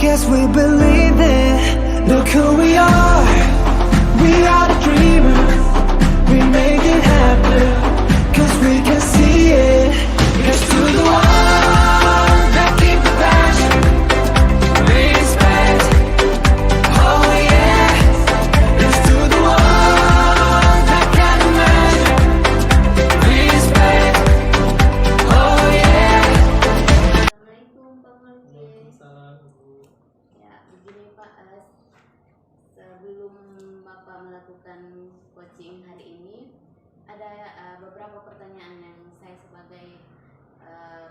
guess we believe it. Look who we are the dreamers. We make it happen, cause we can see it. Here's to the one that keep the passion, respect, oh yeah. Here's to the one that can imagine, respect, oh yeah. Assalamualaikum Pak Mulki. Waalaikumsalam, Bu. Ya, begini Pak, sebelum Bapak melakukan coaching hari ini, ada beberapa pertanyaan yang saya sebagai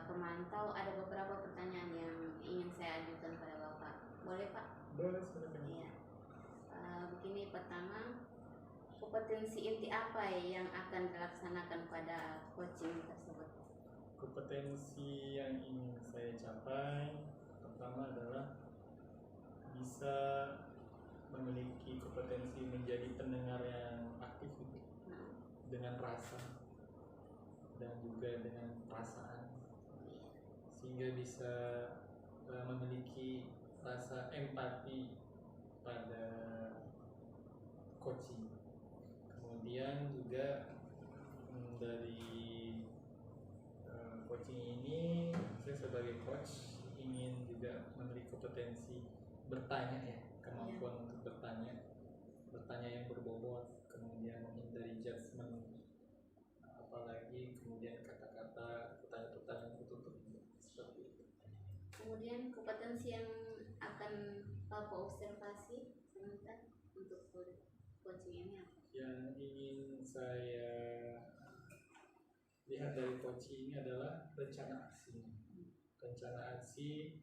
pemantau, ada beberapa pertanyaan yang ingin saya ajukan pada Bapak. Boleh Pak? Boleh, silakan. Iya. Begini, pertama, kompetensi inti apa yang akan dilaksanakan pada coaching tersebut? Kompetensi yang ingin saya capai pertama adalah bisa memiliki kompetensi menjadi pendengar yang aktif dengan rasa dan juga dengan perasaan, sehingga bisa memiliki rasa empati pada coaching. Kemudian juga dari coaching ini saya sebagai coach ingin juga memiliki kompetensi bertanya, ya, kemampuan untuk bertanya yang berbobot, kemudian menghindari judgement, apalagi kemudian kata-kata pertanyaan-pertanyaan tertutup seperti itu. Kemudian kompetensi yang akan Bapak observasi sebentar untuk coaching ini apa? Yang ingin saya lihat dari coaching ini adalah rencana aksi. Rencana aksi,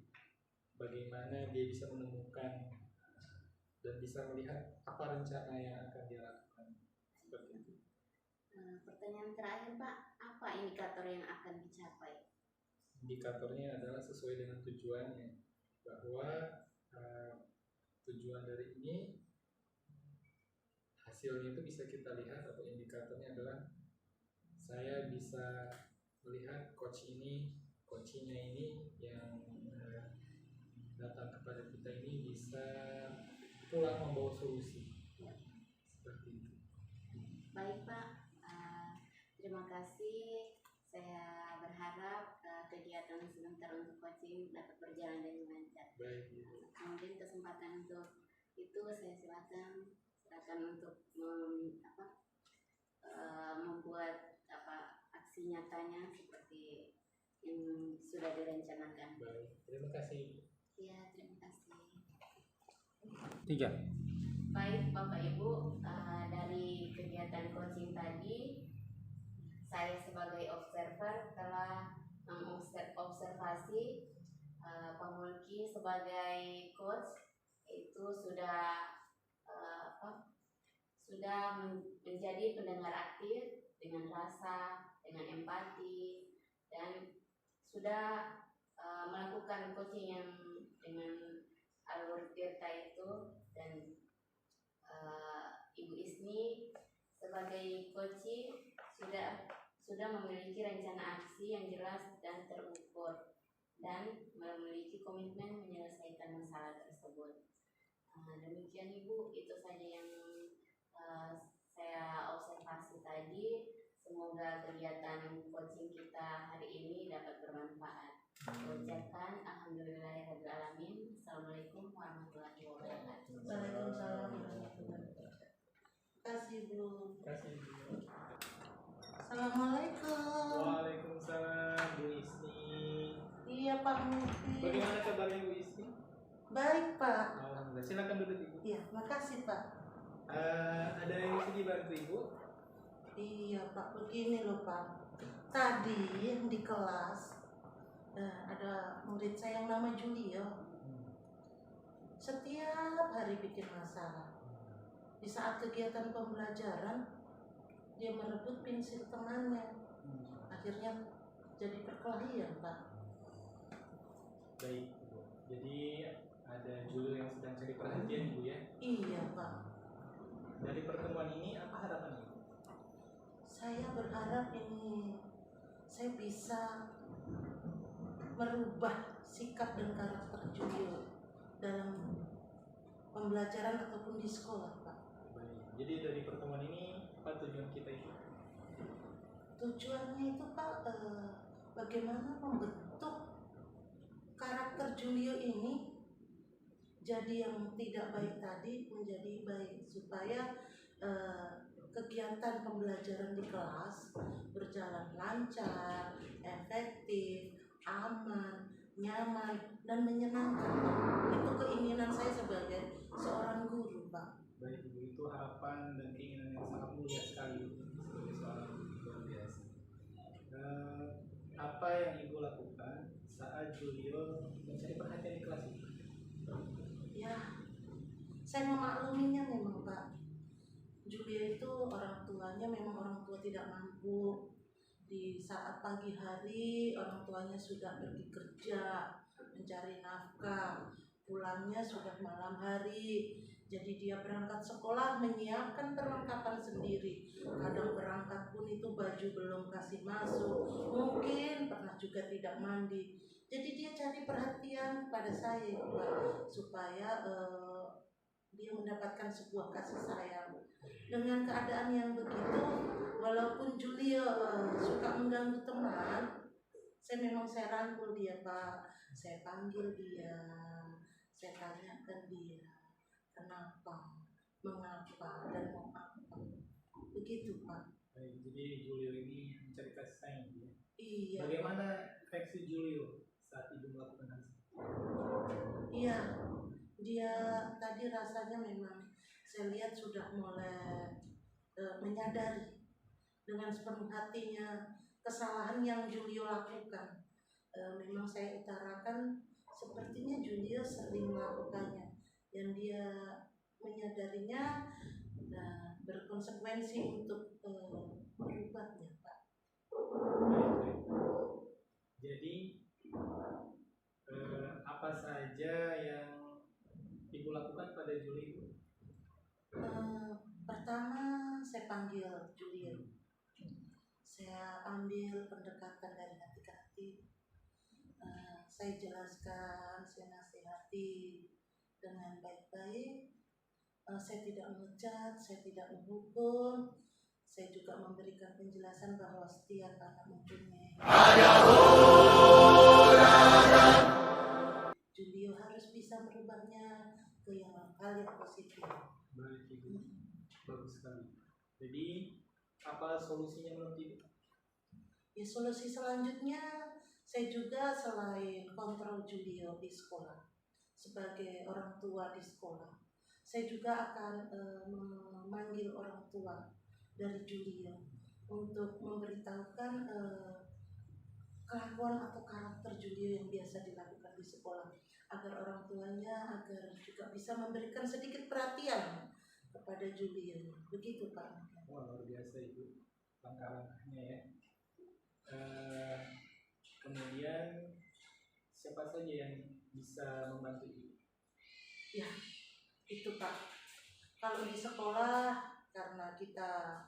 bagaimana dia bisa menemukan dan bisa melihat apa rencana yang akan dia lakukan, seperti itu. Pertanyaan terakhir Pak, apa indikator yang akan dicapai? Indikatornya adalah sesuai dengan tujuannya, bahwa tujuan dari ini hasilnya itu bisa kita lihat, atau indikatornya adalah saya bisa melihat coachingnya ini yang datang kepada kita ini bisa pulang membawa solusi, seperti itu. Baik Pak, terima kasih. Saya berharap kegiatan sebentar untuk coaching dapat berjalan dengan lancar. Baik. Kemudian kesempatan untuk itu saya silakan untuk membuat aksi nyatanya seperti yang sudah direncanakan. Baik, terima kasih. Ya, terima kasih. 3. Baik Bapak Ibu, dari kegiatan coaching tadi, saya sebagai observer telah mengobservasi Pak Mulki sebagai coach itu sudah menjadi pendengar aktif dengan rasa, dengan empati, dan sudah melakukan coaching yang dengan Alur Tirta itu, dan Ibu Isni sebagai coaching sudah memiliki rencana aksi yang jelas dan terukur dan memiliki komitmen menyelesaikan masalah tersebut. Demikian Ibu, itu saja yang saya observasi tadi. Semoga kegiatan coaching kita hari ini dapat bermanfaat. Ucapkan alhamdulillahirrahmanirrahim. Assalamualaikum warahmatullahi wabarakatuh. Waalaikumsalam warahmatullahi wabarakatuh. Terima kasih Bu. Assalamualaikum. Waalaikumsalam, Bu Isni. Iya Pak Mulki. Bagaimana kabarnya Bu Isni? Baik Pak. Alhamdulillah. Silakan duduk Ibu. Iya, makasih Pak. Ada yang bisa dibantu Ibu? Iya Pak, begini loh Pak. Tadi di kelas ada murid saya yang nama Julio. Setiap hari bikin masalah. Di saat kegiatan pembelajaran, dia merebut pensil temannya. Akhirnya jadi perkelahian Pak. Baik, Ibu. Jadi ada Julio yang sedang cari perhatian Ibu, ya? Iya Pak. Dari pertemuan ini apa harapan Ibu? Saya berharap ini saya bisa merubah sikap dan karakter Julio dalam pembelajaran ataupun di sekolah, Pak. Baik. Jadi dari pertemuan ini apa tujuan kita itu? Tujuannya itu, Pak, bagaimana membentuk karakter Julio ini jadi yang tidak baik tadi menjadi baik, supaya kegiatan pembelajaran di kelas berjalan lancar, efektif, aman, nyaman, dan menyenangkan. Itu keinginan saya sebagai seorang guru, Pak. Baik Ibu, itu harapan dan keinginan yang sangat mulia sekali sebagai seorang luar biasa. Apa yang Ibu lakukan saat Julio mencari perhatian di kelas itu? Ya, saya memakluminya memang, Pak. Julia itu orang tuanya memang orang tua tidak mampu. Di saat pagi hari orang tuanya sudah pergi kerja mencari nafkah, pulangnya sudah malam hari. Jadi dia berangkat sekolah menyiapkan perlengkapan sendiri. Kadang berangkat pun itu baju belum kasih masuk, mungkin pernah juga tidak mandi. Jadi dia cari perhatian pada saya, Pak, supaya dia mendapatkan sebuah kasih sayang. Dengan keadaan yang begitu, walaupun Julio suka mengganggu teman, saya rangkul dia, Pak. Saya panggil dia, saya tanyakan dia kenapa, mengapa, dan mau apa. Begitu, Pak. Baik, jadi Julio ini mencari kasih sayang ya. Iya. Bagaimana reaksi Julio saat Ibu melakukan hal itu? Iya, dia tadi rasanya memang saya lihat sudah mulai menyadari dengan sepenuh hatinya kesalahan yang Julio lakukan. Memang saya utarakan sepertinya Julio sering melakukannya, dan dia menyadarinya dan berkonsekuensi untuk merubahnya, Pak. Jadi apa saja yang Ibu lakukan pada Julio? Pertama saya panggil Julio, saya ambil pendekatan dari hati ke hati. Saya jelaskan, saya nasihati dengan baik-baik. Saya tidak mengecat, saya tidak menghukum. Saya juga memberikan penjelasan bahwa setiap anak mempunyai Julio harus bisa merubahnya ke hal yang positif. Baik Ibu, bagus sekali. Jadi apa solusinya menurut Ibu? Ya, solusi selanjutnya saya juga selain kontrol Julio di sekolah, sebagai orang tua di sekolah, saya juga akan memanggil orang tua dari Julio untuk memberitahukan kelakuan atau karakter Julio yang biasa dilakukan di sekolah, agar orang tuanya agar juga bisa memberikan sedikit perhatian kepada Julio. Begitu, Pak. Wah, luar biasa Ibu langkah-langkahnya ya. Kemudian siapa saja yang bisa membantu Ibu? Ya, itu, Pak. Kalau di sekolah, karena kita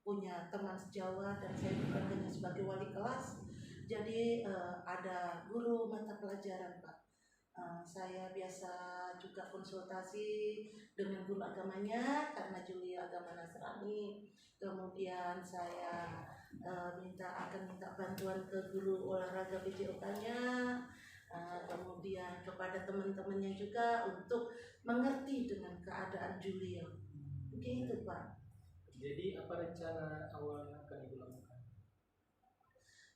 punya teman sejawat dan saya bukan hanya sebagai wali kelas, jadi ada guru mata pelajaran, Pak. Saya biasa juga konsultasi dengan guru agamanya karena Julio agama Nasrani. Kemudian saya akan minta bantuan ke guru olahraga PJOK-nya, kemudian kepada teman-temannya juga untuk mengerti dengan keadaan Julio. Begitu, Pak. Jadi apa rencana awal yang akan Ibu lakukan?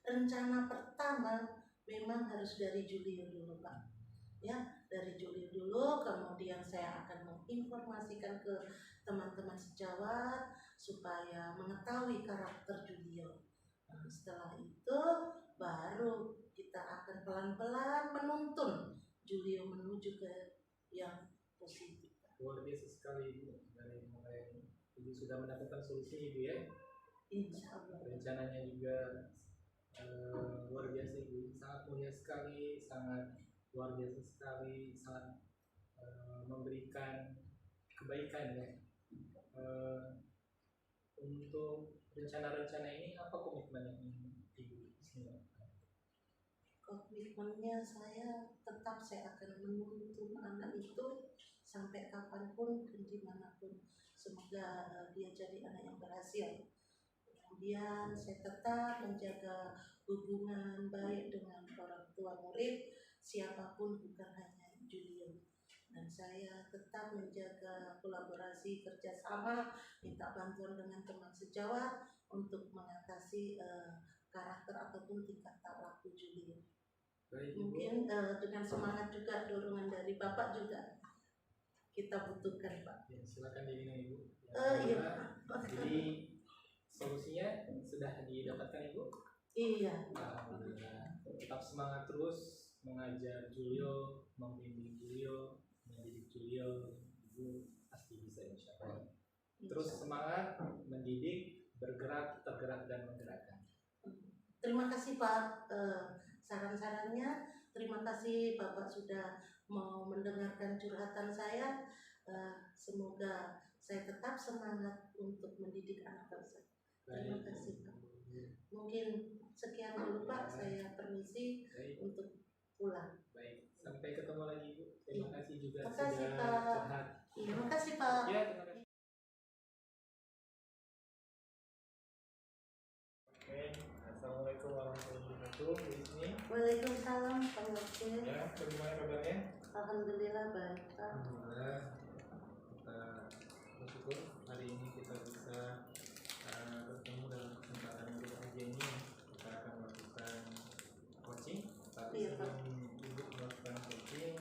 Rencana pertama memang harus dari Julio dulu, Pak. Ya, dari Julio dulu, kemudian saya akan menginformasikan ke teman-teman sejawat supaya mengetahui karakter Julio. Nah, setelah itu baru kita akan pelan-pelan menuntun Julio menuju ke yang positif. Luar biasa sekali Ibu, dari mulai Ibu sudah mendapatkan solusi Ibu ya. Insya Allah. Rencananya juga luar biasa Ibu, sangat mulia sekali, sangat luar biasa sekali, sangat memberikan kebaikan ya. Untuk rencana-rencana ini apa komitmen yang Ibu lakukan? komitmennya saya akan menuntun anak itu sampai kapanpun dan dimanapun. Semoga dia jadi anak yang berhasil. Kemudian saya tetap menjaga hubungan baik dengan orang tua murid, siapapun bukan hanya Julio. Dan saya tetap menjaga kolaborasi kerjasama, minta bantuan dengan teman sejawat untuk mengatasi karakter ataupun tingkat laku Julio. Baik, Mungkin dengan semangat juga, dorongan dari Bapak juga kita butuhkan, Pak. Ya, silakan diminum Ibu. Iya. Jadi solusinya sudah didapatkan Ibu? Iya. Alhamdulillah. Tetap semangat terus mengajar Julio, membimbing Julio, mendidik Julio. Ibu pasti bisa insya Allah. Terus semangat mendidik, bergerak, tergerak dan menggerakkan. Terima kasih Pak saran-sarannya. Terima kasih Bapak sudah mau mendengarkan curhatan saya. Semoga saya tetap semangat untuk mendidik anak bangsa. Terima kasih Pak. Mungkin sekian dulu Pak, saya permisi untuk pulang. Baik, sampai ketemu lagi Bu. Terima kasih juga Terima kasih, sudah Pak. curhat. Terima kasih Pak. Ya, terima kasih. Oke, assalamualaikum warahmatullahi wabarakatuh. Di sini. Waalaikumsalam Pak Wakil. Ya, bagaimana kabarnya? Alhamdulillah baik Pak. Alhamdulillah, kita bersyukur hari ini kita bisa bertemu dalam kesempatan yang berbahagia ini. Kita akan melakukan coaching. Tapi Iya, Pak. sebelum Ibu melakukan coaching,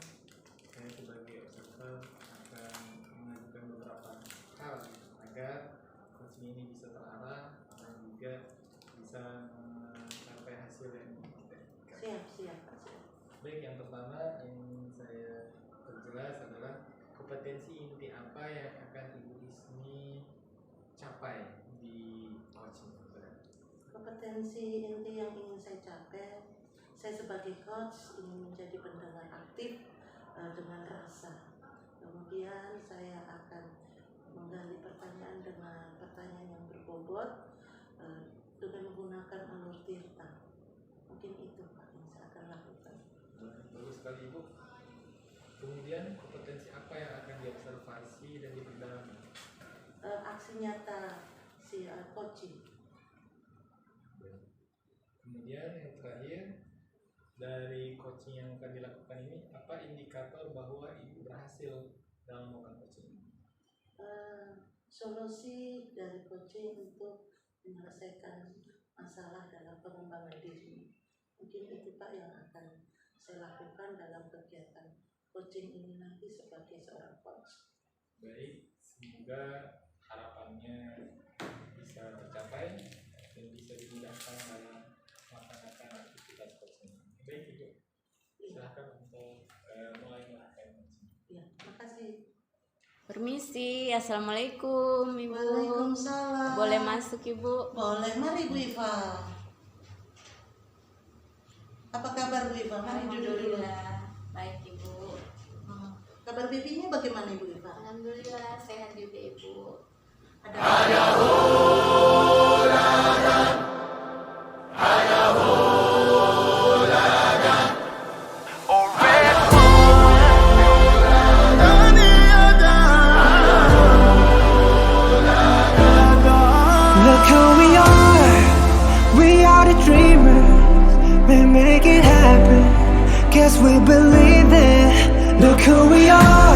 saya sebagai observer akan mengajukan beberapa hal agar coaching ini bisa terarah dan juga bisa mencapai hasil yang Siap Pak. Siap. baik. Yang pertama yang saya perjelas adalah kompetensi inti apa yang akan Ibu Isni capai di coaching. Kompetensi inti yang ingin saya capai, saya sebagai coach ingin menjadi pendengar aktif dengan rasa. Kemudian saya akan menggali pertanyaan dengan pertanyaan yang berbobot dengan menggunakan alur tirta. Mungkin itu Pak yang saya akan lakukan. Bagus sekali Ibu. Kemudian kompetensi apa yang akan diobservasi dan diperdalami? Aksi nyata si coaching. Kemudian yang terakhir, dari coaching yang akan dilakukan ini, apa indikator bahwa Ibu berhasil dalam melakukan coaching? Solusi dari coaching untuk menyelesaikan masalah dalam pengembangan diri. Mungkin itu Pak yang akan saya lakukan dalam kegiatan coaching ini nanti sebagai seorang coach. Baik, semoga harapannya bisa tercapai dan bisa dimudahkan dalam melaksanakan aktivitas coaching. Baik Ibu, silahkan untuk mulai melakukan coaching. Ya, terima kasih. Permisi, assalamualaikum Ibu. Waalaikumsalam. Boleh masuk Ibu? Boleh, mari Bu Iva. Apa kabar Bu Iva? Mari duduk dulu. Alhamdulillah, baik Ibu. Kabar babynya bagaimana Ibu Iva? Alhamdulillah sehat juga Ibu. Look who we are the dreamers, we make it happen, guess we believe it. Look who we are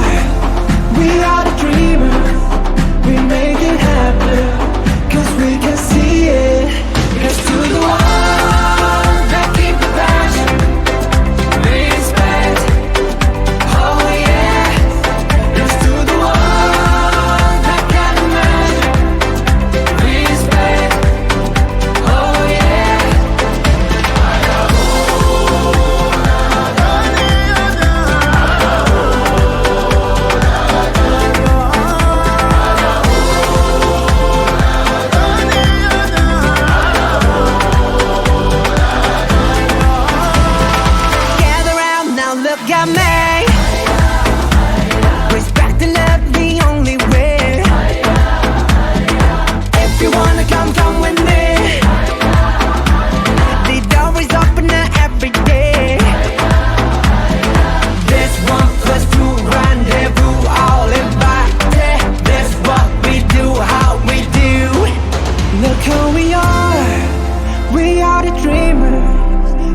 the dreamers, we make it happen, cause we can see it. Here's to the ones that keep the passion, respect, oh yeah. Here's to the ones that can imagine, respect, oh yeah.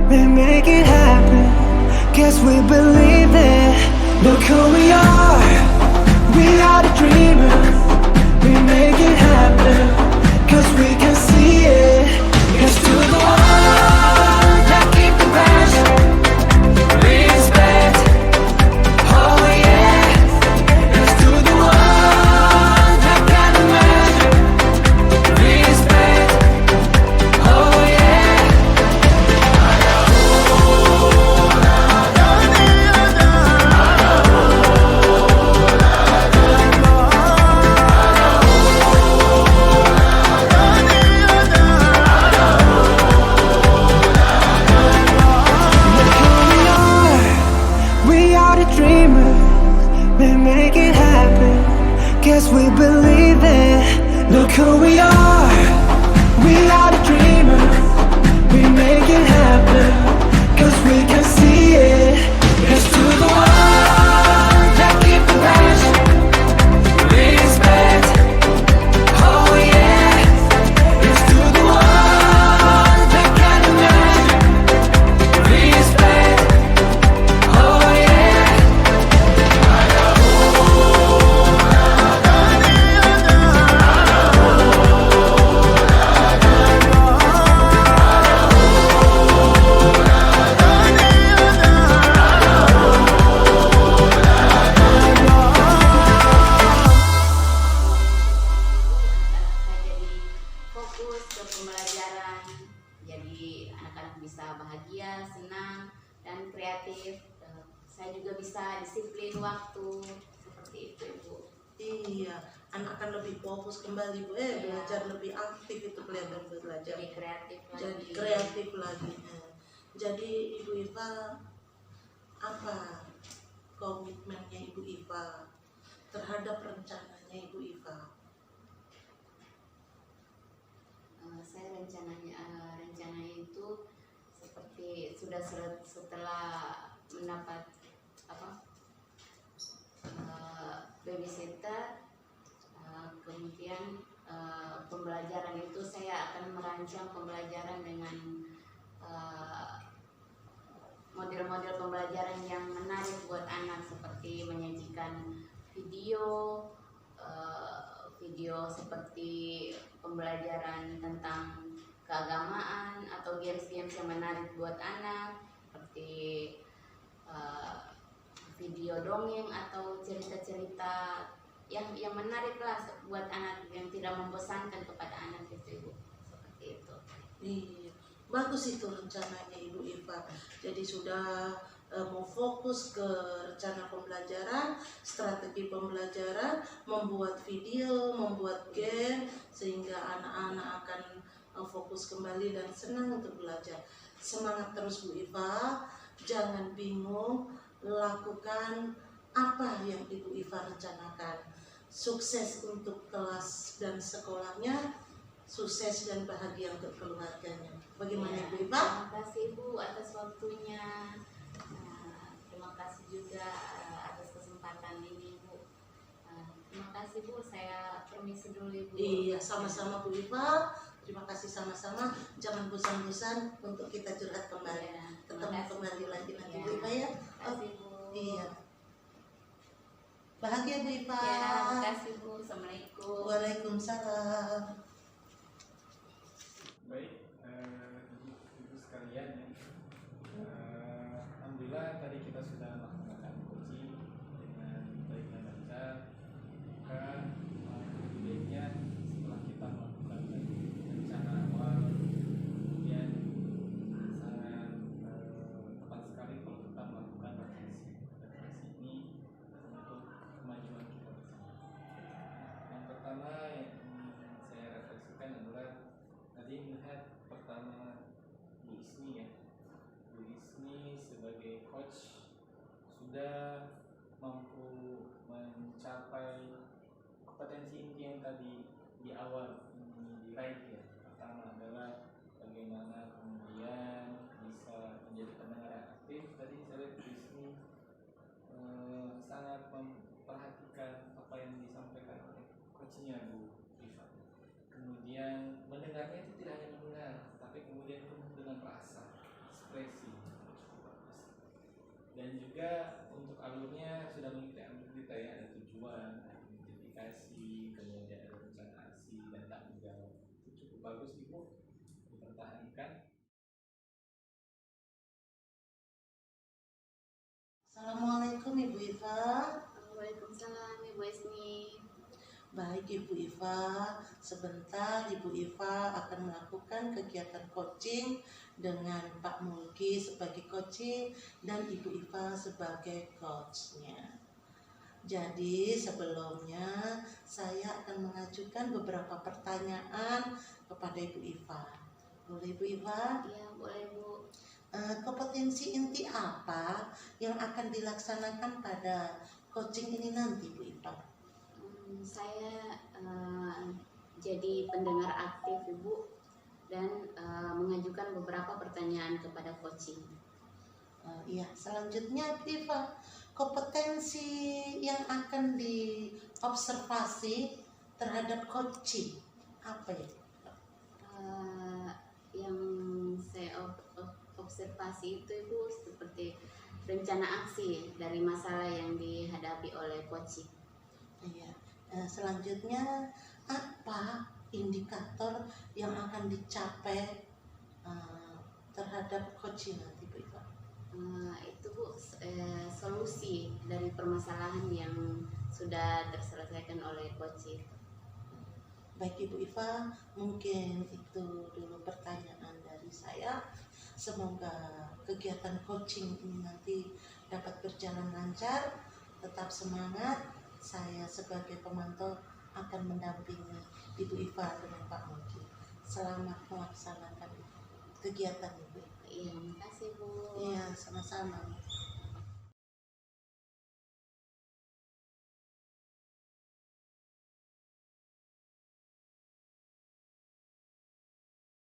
we make it happen. Guess we believe it. Look who we are the dreamers. We make it happen, 'cause we can see it. Here's to the ones that keep the passion, respect, oh yeah. Here's to the ones that can imagine, respect, oh yeah. We are the dreamers, we make it happen. Guess we believe it. Look who we are the dreamers, we make it happen. 'Cause we can see it. Here's to the ones that keep the passion, respect, oh yeah. Here's to the ones that can imagine, respect, oh yeah. Saya jadi fokus ke pembelajaran, jadi anak-anak bisa bahagia, senang, dan kreatif. Saya juga bisa disiplin waktu, seperti itu Ibu. Iya, anak akan lebih fokus kembali Bu. Belajar lebih aktif itu kelihatan belajar. Jadi kreatif lagi. Jadi kreatif lagi. Jadi Ibu Iva, apa komitmennya Ibu Iva terhadap rencananya Ibu Iva? Saya rencananya itu seperti sudah setelah mendapat babysitter, kemudian pembelajaran itu saya akan merancang pembelajaran dengan model-model pembelajaran yang menarik buat anak, seperti menyajikan video seperti pembelajaran tentang keagamaan atau games-games yang menarik buat anak, seperti video dongeng atau cerita-cerita yang menarik lah buat anak, yang tidak membosankan kepada anak itu Ibu, seperti itu. Iya, bagus itu rencananya Ibu Iva. Jadi sudah mau fokus ke rencana pembelajaran, strategi pembelajaran, membuat video, membuat game, sehingga anak-anak akan fokus kembali dan senang untuk belajar. Semangat terus Bu Iva, jangan bingung, lakukan apa yang Ibu Iva rencanakan. Sukses untuk kelas dan sekolahnya, sukses dan bahagia untuk keluarganya. Bagaimana Ya, Ibu Iva? terima kasih Bu atas waktunya. Terima kasih juga atas kesempatan ini Bu. Terima kasih Bu, saya permisi dulu Ibu. Iya, sama-sama Bu Iva. Terima kasih sama-sama. Jangan bosan-bosan untuk kita curhat kembali. Ya, terima Ketemu kasih, kembali Bu. lagi nanti Ya, Bu Iva ya. terima kasih Bu. Iya. Bahagia Bu Iva. Ya, terima kasih Bu. Assalamualaikum. Waalaikumsalam. Baik, ibu sekalian ya. Alhamdulillah tadi kita sudah melaksanakan coaching dengan baik dan lancar. Maka baiknya setelah kita melakukan rencana awal, kemudian sangat tepat sekali kalau kita melakukan refleksi. Refleksi ini untuk kemajuan kita bersama. Yang pertama yang saya refleksikan adalah tadi melihat pertama Bu Isni ya. Bu Isni sebagai coach sudah mampu mencapai kompetensi inti yang tadi di awal diraih ya. Pertama adalah bagaimana kemudian bisa menjadi pendengar yang aktif. Tadi saya lihat Bu Isni sangat memperhatikan apa yang disampaikan oleh coachnya Bu Iva. Kemudian mendengarnya itu tidak hanya mendengar, tapi kemudian penuh dengan rasa, ekspresi. juga untuk alurnya sudah mengikuti alur kita ya, ada tujuan, ada identifikasi, kemudian ada rencana aksi dan tanggung jawab. Itu cukup bagus Ibu, dipertahankan. Assalamualaikum Ibu Iva. Waalaikumsalam Ibu Esni. Baik Ibu Iva, sebentar Ibu Iva akan melakukan kegiatan coaching dengan Pak Mulki sebagai coaching dan Ibu Iva sebagai coachnya. Jadi sebelumnya saya akan mengajukan beberapa pertanyaan kepada Ibu Iva. Boleh Ibu Iva? Ya boleh Bu. Kompetensi inti apa yang akan dilaksanakan pada coaching ini nanti Bu Iva? Saya jadi pendengar aktif Ibu dan mengajukan beberapa pertanyaan kepada coaching. Iya, selanjutnya Bu Iva, kompetensi yang akan diobservasi terhadap coaching apa ya? Yang saya observasi itu Ibu seperti rencana aksi dari masalah yang dihadapi oleh coaching. Iya. Selanjutnya apa indikator yang akan dicapai terhadap coaching nanti Bu Iva? Itu Bu solusi dari permasalahan yang sudah terselesaikan oleh coaching. Baik Ibu Iva, mungkin itu dulu pertanyaan dari saya. Semoga kegiatan coaching ini nanti dapat berjalan lancar, tetap semangat. Saya sebagai pemantau akan mendampingi Ibu Iva dengan Pak Mulki. Selamat melaksanakan kegiatan Ibu. Iya, makasih Bu. Iya, sama-sama.